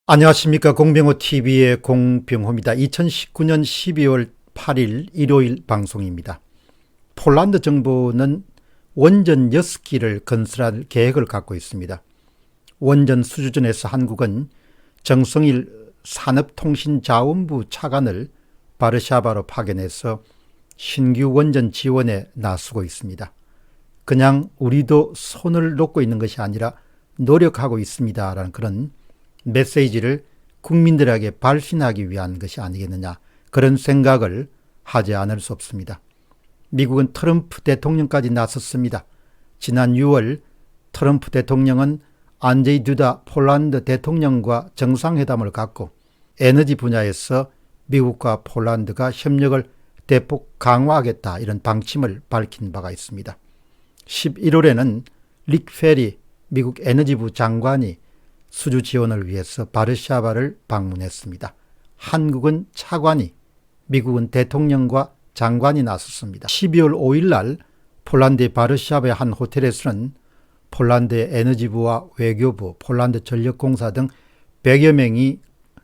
안녕하십니까. 공병호TV의 공병호입니다. 2019년 12월 8일 일요일 방송입니다. 폴란드 정부는 원전 6기를 건설할 계획을 갖고 있습니다. 원전 수주전에서 한국은 정성일 산업통신자원부 차관을 바르샤바로 파견해서 신규 원전 지원에 나서고 있습니다. 그냥 우리도 손을 놓고 있는 것이 아니라 노력하고 있습니다 라는 그런 메시지를 국민들에게 발신하기 위한 것이 아니겠느냐, 그런 생각을 하지 않을 수 없습니다. 미국은 트럼프 대통령까지 나섰습니다. 지난 6월 트럼프 대통령은 안제이 두다 폴란드 대통령과 정상회담을 갖고 에너지 분야에서 미국과 폴란드가 협력을 대폭 강화하겠다, 이런 방침을 밝힌 바가 있습니다. 11월에는 릭 페리 미국 에너지부 장관이 수주 지원을 위해서 바르샤바를 방문했습니다. 한국은 차관이, 미국은 대통령과 장관이 나섰습니다. 12월 5일 날 폴란드의 바르샤바의 한 호텔에서는 폴란드의 에너지부와 외교부, 폴란드 전력공사 등 100여 명이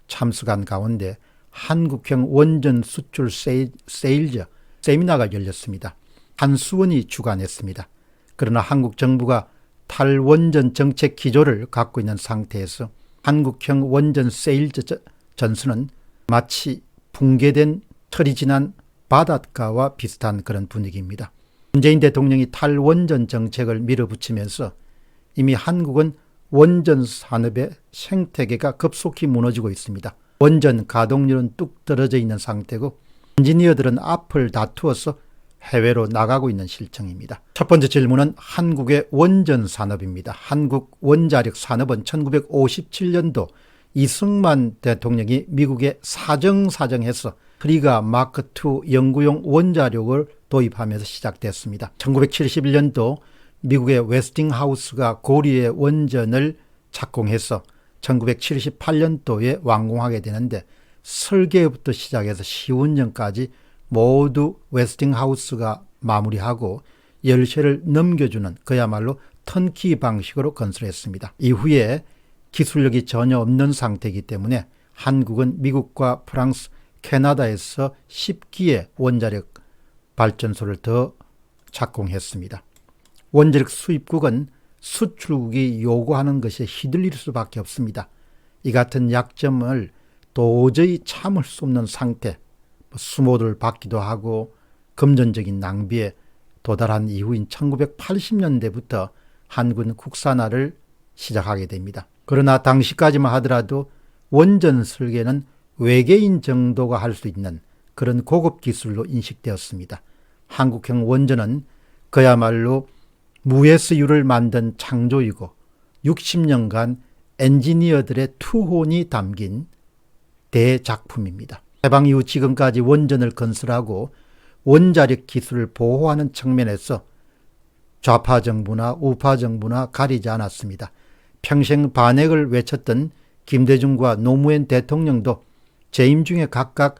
참석한 가운데 한국형 원전 수출 세일즈 세미나가 열렸습니다. 한수원이 주관했습니다. 그러나 한국 정부가 탈원전 정책 기조를 갖고 있는 상태에서 한국형 원전 세일즈 전선은 마치 붕괴된 털이 지난 바닷가와 비슷한 그런 분위기입니다. 문재인 대통령이 탈원전 정책을 밀어붙이면서 이미 한국은 원전 산업의 생태계가 급속히 무너지고 있습니다. 원전 가동률은 뚝 떨어져 있는 상태고 엔지니어들은 앞을 다투어서 해외로 나가고 있는 실정입니다. 첫 번째 질문은 한국의 원전 산업입니다. 한국 원자력 산업은 1957년도 이승만 대통령이 미국에 사정해서 트리가 마크2 연구용 원자력을 도입하면서 시작됐습니다. 1971년도 미국의 웨스팅하우스가 고리의 원전을 착공해서 1978년도에 완공하게 되는데 설계부터 시작해서 시운전까지 모두 웨스팅하우스가 마무리하고 열쇠를 넘겨주는 그야말로 턴키 방식으로 건설했습니다. 이후에 기술력이 전혀 없는 상태이기 때문에 한국은 미국과 프랑스, 캐나다에서 10기의 원자력 발전소를 더 착공했습니다. 원자력 수입국은 수출국이 요구하는 것에 휘둘릴 수밖에 없습니다. 이 같은 약점을 도저히 참을 수 없는 상태, 수모를 받기도 하고 금전적인 낭비에 도달한 이후인 1980년대부터 한국은 국산화를 시작하게 됩니다. 그러나 당시까지만 하더라도 원전 설계는 외계인 정도가 할 수 있는 그런 고급 기술로 인식되었습니다. 한국형 원전은 그야말로 무에서유를 만든 창조이고 60년간 엔지니어들의 투혼이 담긴 대작품입니다. 해방 이후 지금까지 원전을 건설하고 원자력 기술을 보호하는 측면에서 좌파 정부나 우파 정부나 가리지 않았습니다. 평생 반핵을 외쳤던 김대중과 노무현 대통령도 재임 중에 각각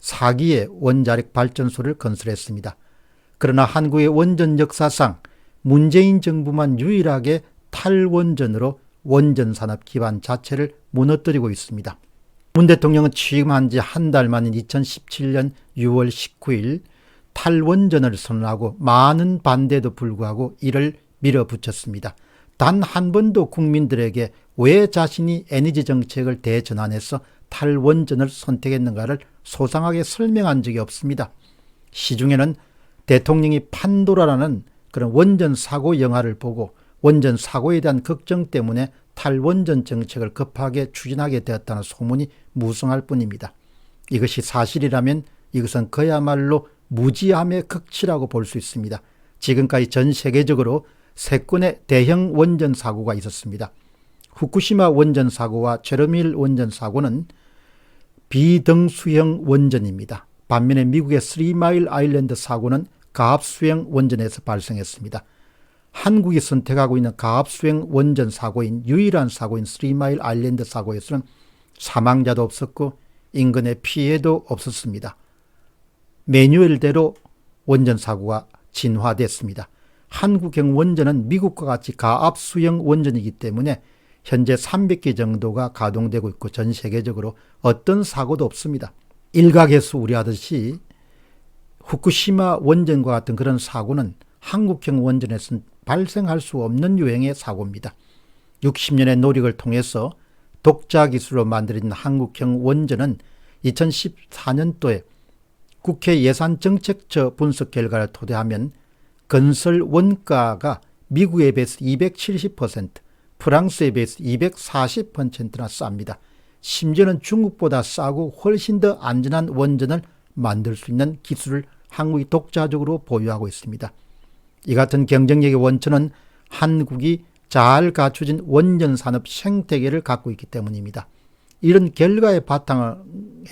4기의 원자력 발전소를 건설했습니다. 그러나 한국의 원전 역사상 문재인 정부만 유일하게 탈원전으로 원전 산업 기반 자체를 무너뜨리고 있습니다. 문 대통령은 취임한 지 한 달 만인 2017년 6월 19일 탈원전을 선언하고 많은 반대에도 불구하고 이를 밀어붙였습니다. 단 한 번도 국민들에게 왜 자신이 에너지 정책을 대전환해서 탈원전을 선택했는가를 소상하게 설명한 적이 없습니다. 시중에는 대통령이 판도라라는 그런 원전 사고 영화를 보고 원전 사고에 대한 걱정 때문에 탈원전 정책을 급하게 추진하게 되었다는 소문이 무성할 뿐입니다. 이것이 사실이라면 이것은 그야말로 무지함의 극치라고 볼 수 있습니다. 지금까지 전 세계적으로 3건의 대형 원전 사고가 있었습니다. 후쿠시마 원전 사고와 체르노빌 원전 사고는 비등수형 원전입니다. 반면에 미국의 스리마일 아일랜드 사고는 가압수형 원전에서 발생했습니다. 한국이 선택하고 있는 가압수형 원전 사고인 유일한 사고인 스리마일 아일랜드 사고에서는 사망자도 없었고 인근의 피해도 없었습니다. 매뉴얼대로 원전 사고가 진화됐습니다. 한국형 원전은 미국과 같이 가압수형 원전이기 때문에 현재 300개 정도가 가동되고 있고 전 세계적으로 어떤 사고도 없습니다. 일각에서 우려하듯이 후쿠시마 원전과 같은 그런 사고는 한국형 원전에서는 발생할 수 없는 유형의 사고입니다. 60년의 노력을 통해서 독자 기술로 만들어진 한국형 원전은 2014년도에 국회 예산정책처 분석 결과를 토대하면 건설 원가가 미국에 비해서 270%, 프랑스에 비해서 240%나 쌉니다. 심지어는 중국보다 싸고 훨씬 더 안전한 원전을 만들 수 있는 기술을 한국이 독자적으로 보유하고 있습니다. 이 같은 경쟁력의 원천은 한국이 잘 갖춰진 원전 산업 생태계를 갖고 있기 때문입니다. 이런 결과에 바탕을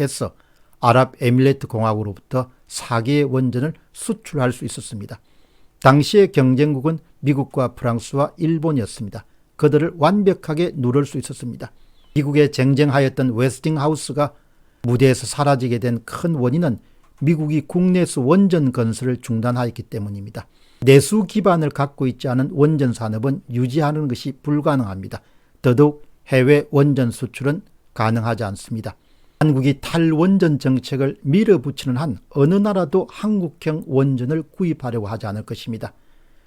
해서 아랍에미레이트 공화국으로부터 4개의 원전을 수출할 수 있었습니다. 당시의 경쟁국은 미국과 프랑스와 일본이었습니다. 그들을 완벽하게 누를 수 있었습니다. 미국에 쟁쟁하였던 웨스팅하우스가 무대에서 사라지게 된 큰 원인은 미국이 국내에서 원전 건설을 중단하였기 때문입니다. 내수 기반을 갖고 있지 않은 원전 산업은 유지하는 것이 불가능합니다. 더더욱 해외 원전 수출은 가능하지 않습니다. 한국이 탈원전 정책을 밀어붙이는 한 어느 나라도 한국형 원전을 구입하려고 하지 않을 것입니다.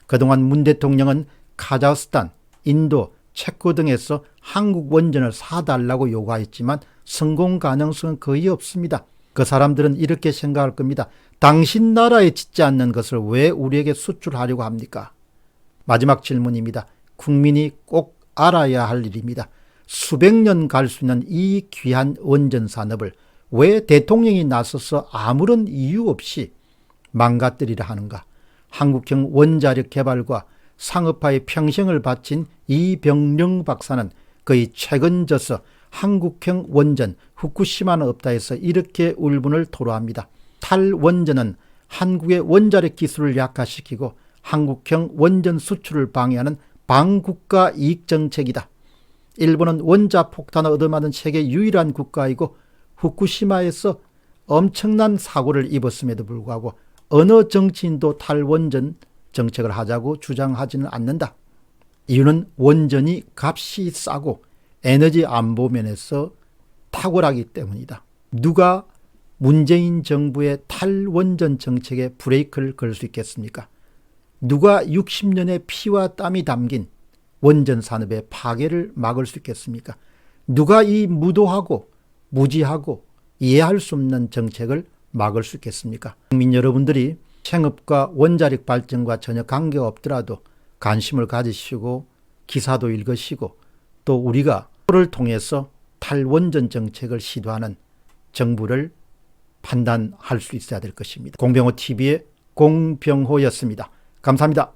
그동안 문 대통령은 카자흐스탄, 인도, 체코 등에서 한국 원전을 사달라고 요구하였지만 성공 가능성은 거의 없습니다. 그 사람들은 이렇게 생각할 겁니다. 당신 나라에 짓지 않는 것을 왜 우리에게 수출하려고 합니까? 마지막 질문입니다. 국민이 꼭 알아야 할 일입니다. 수백 년 갈 수 있는 이 귀한 원전 산업을 왜 대통령이 나서서 아무런 이유 없이 망가뜨리려 하는가? 한국형 원자력 개발과 상업화에 평생을 바친 이병령 박사는 거의 책은져서 한국형 원전 후쿠시마는 없다 해서 이렇게 울분을 토로합니다. 탈원전은 한국의 원자력 기술을 약화시키고 한국형 원전 수출을 방해하는 반국가 이익정책이다. 일본은 원자폭탄을 얻어맞은 세계 유일한 국가이고 후쿠시마에서 엄청난 사고를 입었음에도 불구하고 어느 정치인도 탈원전 정책을 하자고 주장하지는 않는다. 이유는 원전이 값이 싸고 에너지 안보 면에서 탁월하기 때문이다. 누가 문재인 정부의 탈원전 정책에 브레이크를 걸 수 있겠습니까? 누가 60년의 피와 땀이 담긴 원전 산업의 파괴를 막을 수 있겠습니까? 누가 이 무도하고 무지하고 이해할 수 없는 정책을 막을 수 있겠습니까? 국민 여러분들이 생업과 원자력 발전과 전혀 관계가 없더라도 관심을 가지시고 기사도 읽으시고 또 우리가 를 통해서 탈원전 정책을 시도하는 정부를 판단할 수 있어야 될 것입니다. 공병호 TV의 공병호였습니다. 감사합니다.